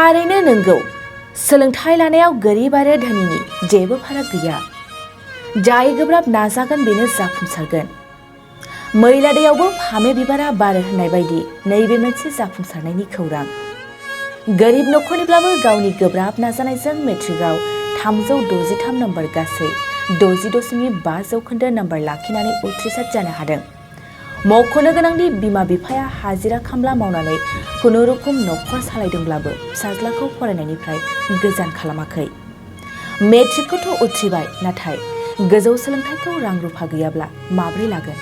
थारैनो नंगौ सोलोंथाइ लानायाव गोरिब आरो धोनिनि जेबो फाराग गैया। जाय गोब्राब नाजागोन बेनो जाफुंसारगोन। मैला दैयावबो फामे बिबारा बारो होननाय बायदि नैबे मोनसे जाफुंसारनायनि खौरां। गोरिब नखरनिब्लाबो गावनि गोब्राब नाजानायजों मेट्रिकआव 363 नम्बर गासै 60.5% नम्बर लाखिनानै उथ्रिसार जानो हादों। मख'नो गोनांदि बिमा बिफाया हाजिरा खामला मावनानै खुनुरुखुम नखर सालायदोंब्लाबो फिसाज्लाखौ फरायनायनिफ्राय गोजान खालामाखै। मेट्रिकखौथ' उथ्रिबाय, नाथाय गोजौ सोलोंथाइखौ रां रुफा गैयाब्ला माब्रै लागोन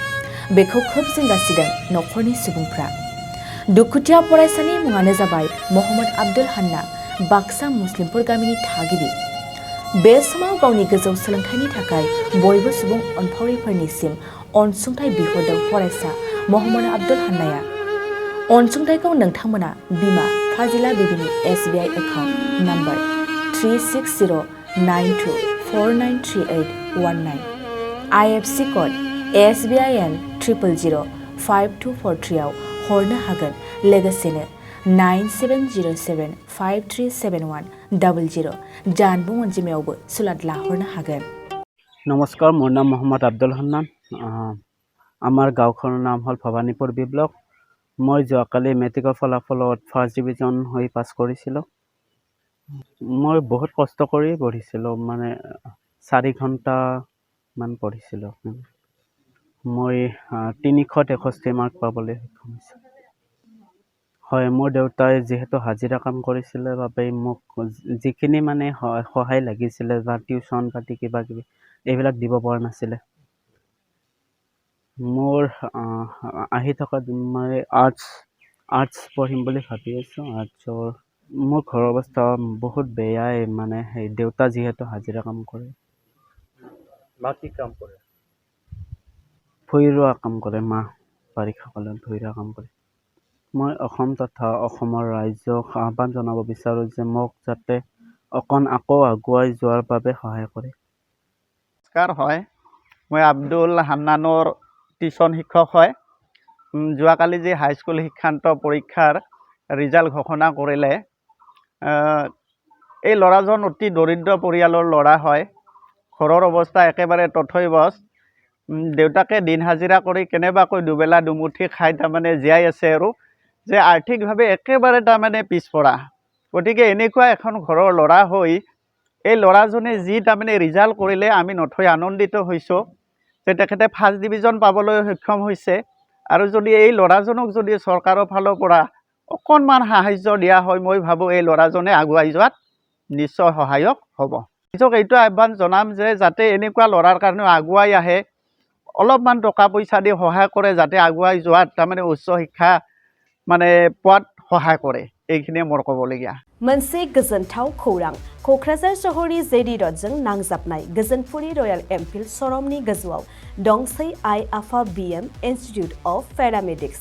बेखौ खोब जिंगासिदों नखरनि सुबुंफ्रा। दुखुथिया फरायसानि मुङानो जाबाय महम्मद आब्दुल हान्ना, बाक्सा मुस्लिमपुर गामिनि थागिबि। बे समाव गावनि गोजौ सोलोंथाइनि थाखाय बयबो सुबुं अनफावरिफोरनिसिम अनसुंथाइ बिहरदों फरायसा महम्मद आब्दुल हान्नाया। अनसुंथाइखौ नोंथांमोना बिमा फाजिला बिबिनि SBI account number 360924938191 IFSC code SBIN 0005243 आव हरनो हागोन। लोगोसेनो 9707537100 जानबुं अनजिमायावबो सुलाद लाहरनो हागोन। नमस्कार, मोर नाम मोहम्मद आब्दुल हान्नान। আমাৰ গাঁওখনৰ নাম হ'ল ভৱানীপুৰ বি ব্লক। মই যোৱাকালি মেট্ৰিকৰ ফলাফলত ফাৰ্ষ্ট ডিভিজন হৈ পাছ কৰিছিলোঁ। মই বহুত কষ্ট কৰি পঢ়িছিলোঁ, মানে 4 ঘণ্টামান পঢ়িছিলোঁ। মই 363 মাৰ্ক পাবলৈ সক্ষম হৈছোঁ। হয়, মোৰ দেউতাই যিহেতু হাজিৰা কাম কৰিছিলে বাবে মোক যিখিনি মানে সহায় লাগিছিলে বা টিউশ্যন পাতি কিবা কিবি এইবিলাক দিব পৰা নাছিলে। মোৰ আহি থকা মই আৰ্টছ পঢ়িম বুলি ভাবি আছোঁ। আৰ্টছৰ মোৰ ঘৰৰ অৱস্থা বহুত বেয়াই, মানে সেই দেউতা যিহেতু হাজিৰা কাম কৰে। মা কি কাম কৰে? ভূঁই ৰোৱা কাম কৰে। মা বাৰিষা কালত ভূঁই ৰোৱা কাম কৰে। মই অসম তথা অসমৰ ৰাইজক আহ্বান জনাব বিচাৰোঁ যে মোক যাতে অকণ আকৌ আগুৱাই যোৱাৰ বাবে সহায় কৰে। নমস্কাৰ, হয় মই আব্দুল হান্নানৰ টিউশ্যন শিক্ষক হয়। যোৱাকালি যি হাইস্কুল শিক্ষান্ত পৰীক্ষাৰ ৰিজাল্ট ঘোষণা কৰিলে, এই ল'ৰাজন অতি দৰিদ্ৰ পৰিয়ালৰ ল'ৰা হয়। ঘৰৰ অৱস্থা একেবাৰে তথৈবচ। দেউতাকে দিন হাজিৰা কৰি কেনেবাকৈ দুবেলা দুমুঠি খাই তাৰমানে জীয়াই আছে, আৰু যে আৰ্থিকভাৱে একেবাৰে তাৰমানে পিছপৰা। গতিকে এনেকুৱা এখন ঘৰৰ ল'ৰা হৈ এই ল'ৰাজনে যি তাৰমানে ৰিজাল্ট কৰিলে, আমি নথৈ আনন্দিত হৈছোঁ যে তেখেতে ফাৰ্ষ্ট ডিভিজন পাবলৈ সক্ষম হৈছে। আৰু যদি এই ল'ৰাজনক যদি চৰকাৰৰ ফালৰ পৰা অকণমান সাহাৰ্য দিয়া হয়, মই ভাবোঁ এই ল'ৰাজনে আগুৱাই যোৱাত নিশ্চয় সহায়ক হ'ব। নিজক এইটো আহ্বান জনাম যে যাতে এনেকুৱা ল'ৰাৰ কাৰণেও আগুৱাই আহে, অলপমান টকা পইচা দি সহায় কৰে, যাতে আগুৱাই যোৱাত তাৰমানে উচ্চ শিক্ষা মানে পোৱাত সহায় কৰে। এইখিনিয়ে মোৰ ক'বলগীয়া। मोनसे गोजोनथाव खौरां। क'क्राझार सहरनि जेडि रडजों नांजाबनाय गोजोनपुरि रयेल एनफिल्ड श'रुमनि गोजौआव दंसै आइ आफा BM इन्स्टिट्युट अफ पेरामेडिक्स।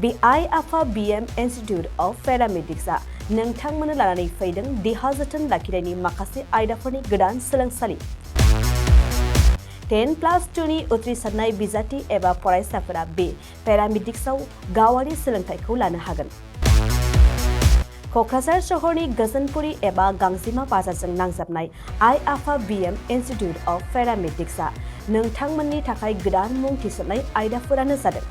बे आइ आफा BM इन्स्टिट्युट अफ पेरामेडिक्सआ नोंथांमोननो लानानै फैदों देहा जोथोन लाखिनायनि माखासे आयदाफोरनि गोदान सोलोंसालि। 10+2नि उथ्रिसारनाय बिजाथि एबा फरायसाफोरा बे पेरामेडिक्सआव गावारि सोलोंथाइखौ लानो हागोन। क'क्राझार सहरनि गोजोनपुरि एबा गांजिमा बाजारजों नांजाबनाय आइ आफा BM इन्स्टिट्युट अफ पेरामेडिक्सआ नोंथांमोननि थाखाय गोदान मुं थिसननाय आयदाफोरानो जादों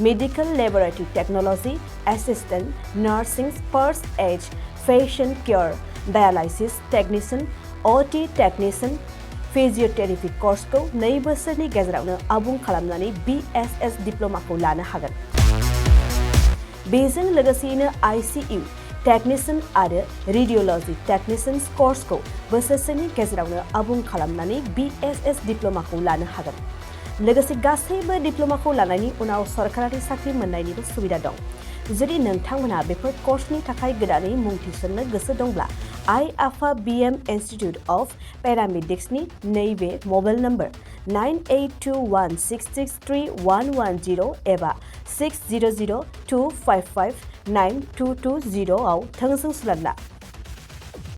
medical laboratory technology, assistant nursing, first aid, patient care, dialysis technician, OT technician, physiotherapy कर्सखौ 2 बोसोरनि गेजेरावनो आबुं खालामनानै BSS डिप्ल'माखौ लानो हागोन। बेजों लोगोसेयैनो ICU टेक्निशियान आरो रेडियोल'जि टेक्निशियान कर्सखौ बोसोरसेनि गेजेरावनो आबुं खालामनानै BSS डिप्ल'माखौ लानो हागोन। लोगोसे गासैबो डिप्ल'माखौ लानायनि उनाव सरकारि साख्रि मोननायनिबो सुबिदा दं। जुदि नोंथांमोनहा बेफोर कर्सनि थाखाय गोदानै मुं थिसननो गोसो दंब्ला आइ आफा BM इन्स्टिट्युट अफ पेरामेडिक्सनि नैबे मबाइल नम्बर 9821663110 एबा 6002559220 आव थोंजों सुलाद ला।